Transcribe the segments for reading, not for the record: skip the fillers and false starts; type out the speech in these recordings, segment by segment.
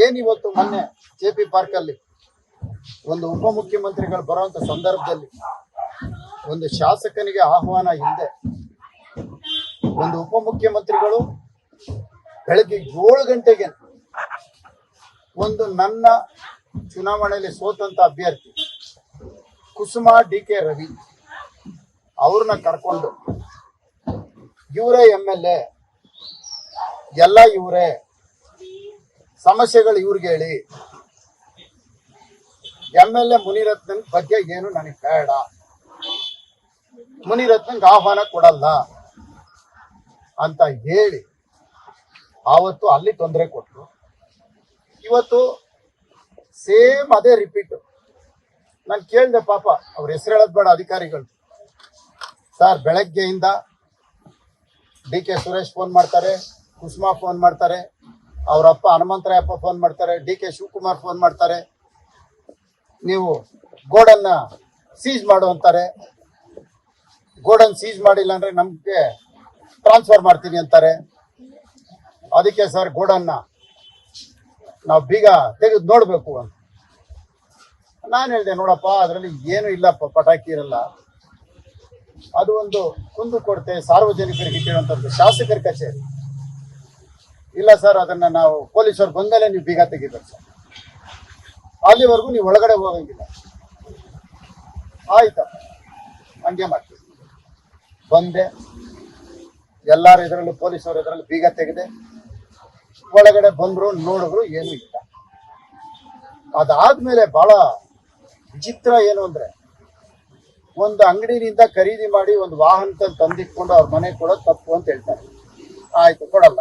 ಏನಿವತ್ತು ಮೊನ್ನೆ JP park ಅಲ್ಲಿ ಒಂದು ಉಪಮುಖ್ಯಮಂತ್ರಿಗಳು ಬರುವಂತ ಸಂದರ್ಭದಲ್ಲಿ ಒಂದು ಶಾಸಕನಿಗೆ ಆಹ್ವಾನ ಇಲ್ಲದೆ ಒಂದು ಉಪಮುಖ್ಯಮಂತ್ರಿಗಳು ಬೆಳಗ್ಗೆ 7 ಗಂಟೆಗೆ ಒಂದು ನನ್ನ ಚುನಾವಣೆಯಲ್ಲಿ ಸೋತಂತ ಅಭ್ಯರ್ಥಿ ಕುಸುಮಾ DK ರವಿ ಅವ್ರನ್ನ ಕರ್ಕೊಂಡು ಇವರೇ MLA ಎಲ್ಲ ಇವರೇ ಸಮಸ್ಯೆಗಳು ಇವ್ರಿಗೆ ಹೇಳಿ, MLA ಮುನಿರತ್ನನ್ ಬಗ್ಗೆ ಏನು ನನಗೆ ಬೇಡ, ಮುನಿರತ್ನಂಗೆ ಆಹ್ವಾನ ಕೊಡಲ್ಲ ಅಂತ ಹೇಳಿ ಆವತ್ತು ಅಲ್ಲಿ ತೊಂದರೆ ಕೊಟ್ಟರು. ಇವತ್ತು ಸೇಮ್ ಅದೇ ರಿಪೀಟ್. ನಾನು ಕೇಳಿದೆ, ಪಾಪ ಅವ್ರ ಹೆಸರು ಹೇಳೋದು ಬೇಡ ಅಧಿಕಾರಿಗಳು. ಸರ್, ಬೆಳಗ್ಗೆಯಿಂದ DK ಸುರೇಶ್ ಫೋನ್ ಮಾಡ್ತಾರೆ, ಕುಸುಮಾ ಫೋನ್ ಮಾಡ್ತಾರೆ, ಅವರಪ್ಪ ಹನುಮಂತರಾಯಪ್ಪ ಫೋನ್ ಮಾಡ್ತಾರೆ, DK ಶಿವಕುಮಾರ್ ಫೋನ್ ಮಾಡ್ತಾರೆ, ನೀವು ಗೋಡನ್ನ ಸೀಜ್ ಮಾಡು ಅಂತಾರೆ. ಗೋಡನ್ ಸೀಜ್ ಮಾಡಿಲ್ಲ ಅಂದ್ರೆ ನಮ್ಗೆ ಟ್ರಾನ್ಸ್ಫರ್ ಮಾಡ್ತೀನಿ ಅಂತಾರೆ. ಅದಕ್ಕೆ ಸರ್ ಗೋಡನ್ನ ನಾವು ಬೀಗ ತೆಗೆದು ನೋಡ್ಬೇಕು ಅಂತ ನಾನು ಹೇಳಿದೆ. ನೋಡಪ್ಪ, ಅದರಲ್ಲಿ ಏನು ಇಲ್ಲಪ್ಪ, ಪಟಾಕಿ ಇರಲ್ಲ, ಅದು ಒಂದು ಕುಂದುಕೊರತೆ ಸಾರ್ವಜನಿಕರಿಗೆ ಇಟ್ಟಿರುವಂತದ್ದು ಶಾಸಕರ ಕಚೇರಿ. ಇಲ್ಲ ಸರ್, ಅದನ್ನ ನಾವು ಪೊಲೀಸರು ಬಂದಮೇಲೆ ನೀವು ಬೀಗ ತೆಗಿಬೇಕು ಸರ್, ಅಲ್ಲಿವರೆಗೂ ನೀವು ಒಳಗಡೆ ಹೋಗಂಗಿಲ್ಲ. ಆಯ್ತಪ್ಪ, ಹಂಗೆ ಮಾಡ್ತೀವಿ. ಬಂದೆ, ಎಲ್ಲಾರ ಇದರಲ್ಲೂ ಪೊಲೀಸರು ಇದರಲ್ಲಿ ಬೀಗ ತೆಗೆದೆ, ಒಳಗಡೆ ಬಂದ್ರು, ನೋಡಿದ್ರು, ಏನೂ ಇಲ್ಲ. ಅದಾದ್ಮೇಲೆ ಬಹಳ ವಿಚಿತ್ರ ಏನು ಅಂದ್ರೆ, ಒಂದು ಅಂಗಡಿನಿಂದ ಖರೀದಿ ಮಾಡಿ ಒಂದು ವಾಹನದಲ್ಲಿ ತಂದಿಟ್ಕೊಂಡು ಅವ್ರ ಮನೆ ಕೊಡೋದು ತಪ್ಪು ಅಂತ ಹೇಳ್ತಾರೆ. ಆಯ್ತು, ಕೊಡಲ್ಲ,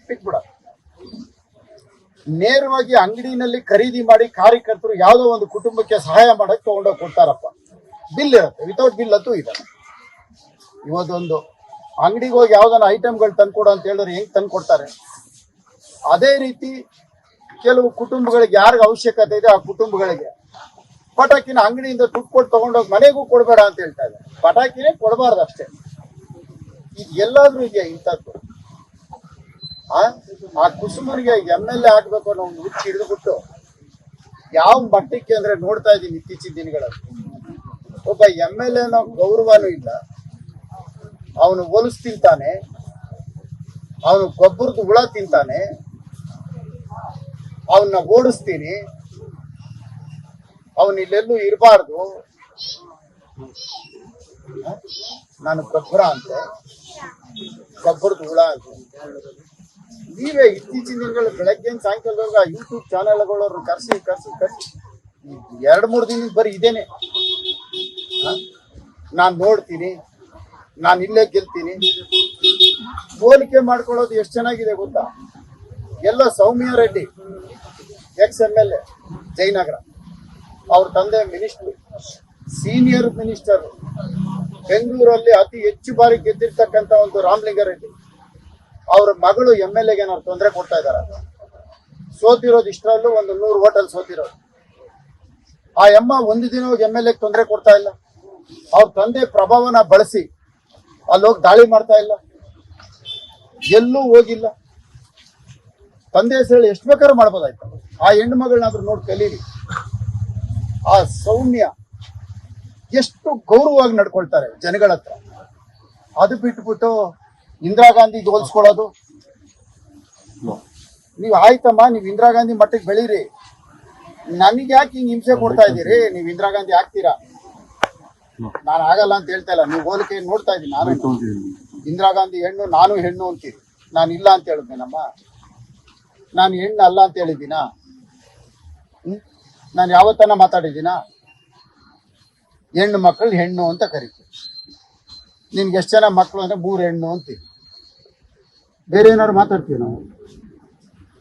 ಬಿಟ್ಬಿಡ. ನೇರವಾಗಿ ಅಂಗಡಿನಲ್ಲಿ ಖರೀದಿ ಮಾಡಿ ಕಾರ್ಯಕರ್ತರು ಯಾವುದೋ ಒಂದು ಕುಟುಂಬಕ್ಕೆ ಸಹಾಯ ಮಾಡಕ್ಕೆ ತಗೊಂಡೋಗಿ ಕೊಡ್ತಾರಪ್ಪ. ಬಿಲ್ ಇರುತ್ತೆ, ವಿತೌಟ್ ಬಿಲ್ ಅಂತೂ ಇದೆ. ಇವತ್ತೊಂದು ಅಂಗಡಿಗೆ ಹೋಗಿ ಯಾವ್ದಾನ ಐಟಮ್ಗಳು ತಂದ್ಕೊಡು ಅಂತ ಹೇಳಿದ್ರೆ ಹೆಂಗ್ ತಂದು ಕೊಡ್ತಾರೆ. ಅದೇ ರೀತಿ ಕೆಲವು ಕುಟುಂಬಗಳಿಗೆ ಯಾರಿಗೆ ಅವಶ್ಯಕತೆ ಇದೆ ಆ ಕುಟುಂಬಗಳಿಗೆ ಪಟಾಕಿನ ಅಂಗಡಿಯಿಂದ ದುಡ್ಡು ಕೊಟ್ಟು ತಗೊಂಡೋಗಿ ಮನೆಗೂ ಕೊಡಬೇಡ ಅಂತ ಹೇಳ್ತಾ ಇದ್ದಾರೆ. ಪಟಾಕಿನೇ ಕೊಡಬಾರ್ದು ಅಷ್ಟೇ. ಇದು ಎಲ್ಲಾದ್ರೂ ಇದೆಯಾ ಇಂಥದ್ದು? ಆ ಕುಸುಮನಿಗೆ MLA ಆಗ್ಬೇಕು ಅನ್ನೋ ಒಂದು ಹುಚ್ಚು ಹಿಡಿದುಬಿಟ್ಟು ಯಾವ ಮಟ್ಟಕ್ಕೆ ಅಂದ್ರೆ ನೋಡ್ತಾ ಇದ್ದೀನಿ ಇತ್ತೀಚಿನ ದಿನಗಳಲ್ಲಿ. ಒಬ್ಬ MLA ಅನ್ನೋ ಗೌರವನೂ ಇಲ್ಲ, ಅವನು ಹೊಲಸು ತಿಂತಾನೆ, ಅವನು ಗೊಬ್ಬರದ ಹುಳ ತಿಂತಾನೆ, ಅವನ್ನ ಓಡಿಸ್ತೀನಿ, ಅವನು ಇಲ್ಲೆಲ್ಲೂ ಇರಬಾರ್ದು, ನಾನು ಗೊಬ್ಬರ ಅಂತೆ, ಗೊಬ್ಬರದ ಹುಳ ಅಂತ. ನೀವೇ ಇತ್ತೀಚಿನ ದಿನಗಳು ಬೆಳಗ್ಗೆ ಸಾಯಂಕಾಲದವರೆಗೂ ಯೂಟ್ಯೂಬ್ ಚಾನೆಲ್ಗಳವ್ರು ಕರ್ಸಿ 2-3 ದಿನದ ಬರೀ ಇದೇನೆ. ನಾನು ನೋಡ್ತೀನಿ, ನಾನು ಇಲ್ಲೇ ಗೆಲ್ತೀನಿ, ಹೋಲಿಕೆ ಮಾಡ್ಕೊಳ್ಳೋದು ಎಷ್ಟು ಚೆನ್ನಾಗಿದೆ ಗೊತ್ತಾ? ಎಲ್ಲ ಸೌಮ್ಯ ರೆಡ್ಡಿ ex-MLA ಜಯನಗರ, ಅವ್ರ ತಂದೆ ಮಿನಿಸ್ಟರ್, ಸೀನಿಯರ್ ಮಿನಿಸ್ಟರ್, ಬೆಂಗಳೂರಲ್ಲಿ ಅತಿ ಹೆಚ್ಚು ಬಾರಿ ಗೆದ್ದಿರ್ತಕ್ಕಂಥ ಒಂದು ರಾಮಲಿಂಗಾರೆಡ್ಡಿ, ಅವ್ರ ಮಗಳು MLAಗೆ ಏನಾದ್ರು ತೊಂದರೆ ಕೊಡ್ತಾ ಇದಾರ? ಸೋತಿರೋದು ಇಷ್ಟರಲ್ಲೂ ಒಂದು 100 ಹೋಟೆಲ್ ಸೋತಿರೋದು. ಆ ಒಂದು ದಿನ ಹೋಗಿ MLAಗೆ ತೊಂದರೆ ಕೊಡ್ತಾ ಇಲ್ಲ. ಅವ್ರ ತಂದೆ ಪ್ರಭಾವನ ಬಳಸಿ ಅಲ್ಲೋಗಿ ದಾಳಿ ಮಾಡ್ತಾ ಇಲ್ಲ, ಎಲ್ಲೂ ಹೋಗಿಲ್ಲ. ತಂದೆ ಹೆಸರು ಎಷ್ಟು ಬೇಕಾದ್ರೂ ಮಾಡ್ಬೋದಾಯ್ತು. ಆ ಹೆಣ್ಣು ಮಗಳನ್ನಾದ್ರೂ ನೋಡಿ ಕಲೀರಿ. ಆ ಸೌಮ್ಯ ಎಷ್ಟು ಗೌರವವಾಗಿ ನಡ್ಕೊಳ್ತಾರೆ ಜನಗಳ ಹತ್ರ. ಅದು ಬಿಟ್ಬಿಟ್ಟು ಇಂದಿರಾ ಗಾಂಧಿಗೆ ಹೋಲಿಸ್ಕೊಳ್ಳೋದು. ನೀವು ಆಯ್ತಮ್ಮ, ನೀವು ಇಂದಿರಾ ಗಾಂಧಿ ಮಟ್ಟಕ್ಕೆ ಬೆಳೀರಿ, ನಮಗೆ ಯಾಕೆ ಹಿಂಗೆ ಹಿಂಸೆ ಕೊಡ್ತಾ ಇದ್ದೀರಿ? ನೀವು ಇಂದಿರಾ ಗಾಂಧಿ ಆಗ್ತೀರಾ? ನಾನು ಆಗಲ್ಲ ಅಂತ ಹೇಳ್ತಾ ಇಲ್ಲ, ನೀವು ಹೋಲಿಕೆ ನೋಡ್ತಾ ಇದ್ದೀನಿ. ನಾನು ಇಂದಿರಾ ಗಾಂಧಿ ಹೆಣ್ಣು, ನಾನು ಹೆಣ್ಣು ಅಂತೀರಿ. ನಾನು ಇಲ್ಲ ಅಂತ ಹೇಳಿದ್ನೇನಮ್ಮ? ನಾನು ಹೆಣ್ಣು ಅಲ್ಲ ಅಂತ ಹೇಳಿದ್ದೀನಾ? ನಾನು ಯಾವತ್ತನ ಮಾತಾಡಿದ್ದೀನಾ? ಹೆಣ್ಣು ಮಕ್ಕಳು ಹೆಣ್ಣು ಅಂತ ಕರಿತೀವಿ. ನಿನ್ಗೆ ಎಷ್ಟು ಜನ ಮಕ್ಕಳು ಅಂದ್ರೆ 3 ಹೆಣ್ಣು ಅಂತೀವಿ. ಬೇರೆ ಏನಾದ್ರು ಮಾತಾಡ್ತೀವಿ ನಾವು?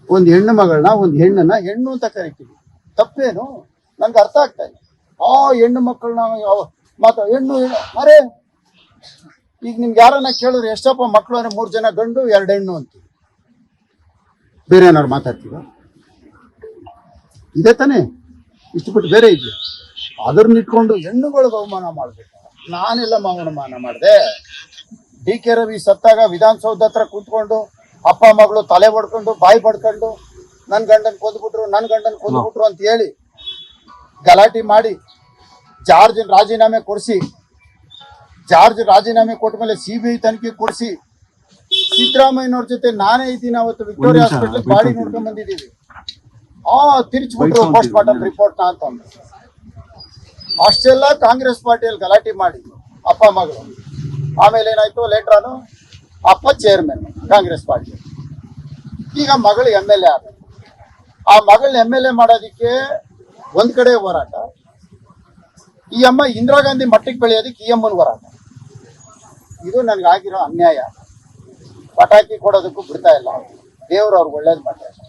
ಒಂದು ಹೆಣ್ಣು ಮಗಳನ್ನ, ಒಂದು ಹೆಣ್ಣನ್ನ ಹೆಣ್ಣು ಅಂತ ಕರಿತೀವಿ. ತಪ್ಪೇನು? ನನ್ಗೆ ಅರ್ಥ ಆಗ್ತಾ ಇಲ್ಲ. ಹೆಣ್ಣು ಮಕ್ಕಳನ್ನ ಹೆಣ್ಣು ಅರೆ, ಈಗ ನಿಮ್ಗೆ ಯಾರನ್ನ ಕೇಳಿದ್ರೆ ಎಷ್ಟಪ್ಪ ಮಕ್ಕಳು ಅಂದ್ರೆ 3 ಜನ ಗಂಡು 2 ಹೆಣ್ಣು ಅಂತೀವಿ. ಬೇರೆ ಏನಾದ್ರು ಮಾತಾಡ್ತೀವ? ಇದೆ ತಾನೇ? ಇಷ್ಟು ಬಿಟ್ಟು ಬೇರೆ ಇದೆಯಾ? ಅದನ್ನ ಇಟ್ಕೊಂಡು ಹೆಣ್ಣುಗಳಿಗೆ ಅವಮಾನ ಮಾಡ್ಬೇಕು. ನಾನೆಲ್ಲ ಅವಮಾನ ಮಾಡಿದೆ? DK ರವಿ ಸತ್ತಾಗ ವಿಧಾನಸೌಧ ಹತ್ರ ಕೂತ್ಕೊಂಡು ಅಪ್ಪ ಮಗಳು ತಲೆ ಬಡ್ಕೊಂಡು ಬಾಯಿ ಬಡ್ಕೊಂಡು ನನ್ ಗಂಡನ್ ಕೊಂದ್ಬಿಟ್ರು ಅಂತ ಹೇಳಿ ಗಲಾಟೆ ಮಾಡಿ ಜಾರ್ಜ್ ರಾಜೀನಾಮೆ ಕೊಟ್ಟ ಮೇಲೆ CBI ತನಿಖೆ ಕೊಡಿಸಿ ಸಿದ್ದರಾಮಯ್ಯನವ್ರ ಜೊತೆ ನಾನೇ ಇದ್ದೀನಿ ಅವತ್ತು ವಿಕ್ಟೋರಿಯಾ ಹಾಸ್ಪಿಟಲ್ ಬಾಡಿ ನೋಡ್ಕೊಂಡ್ ಬಂದಿದ್ದೀವಿ. ತಿರ್ಚ್ಬಿಟ್ರು ಪೋಸ್ಟ್ ಮಾರ್ಟಮ್ ರಿಪೋರ್ಟ್ ನ ಅಂತಂದ್ರು. ಅಷ್ಟೆಲ್ಲ ಕಾಂಗ್ರೆಸ್ ಪಾರ್ಟಿಯಲ್ಲಿ ಗಲಾಟೆ ಮಾಡಿ ಅಪ್ಪ ಮಗಳು. ಆಮೇಲೆ ಏನಾಯ್ತು, ಲೇಟ್ರಾನು ಅಪ್ಪ ಚೇರ್ಮನ್ ಕಾಂಗ್ರೆಸ್ ಪಾರ್ಟಿ. ಈಗ ಮಗಳು MLA ಆದ. ಆ ಮಗಳನ್ನ MLA ಮಾಡೋದಿಕ್ಕೆ ಒಂದ್ ಕಡೆ ಹೋರಾಟ, ಈ ಅಮ್ಮ ಇಂದಿರಾ ಗಾಂಧಿ ಮಟ್ಟಕ್ಕೆ ಬೆಳೆಯೋದಕ್ಕೆ ಈ ಅಮ್ಮನ ಹೋರಾಟ. ಇದು ನನ್ಗಾಗಿರೋ ಅನ್ಯಾಯ. ಪಟಾಕಿ ಕೊಡೋದಕ್ಕೂ ಬಿಡ್ತಾ ಇಲ್ಲ. ದೇವ್ರು ಅವ್ರಿಗೆ ಒಳ್ಳೇದು ಮಾಡ್ತಾರೆ.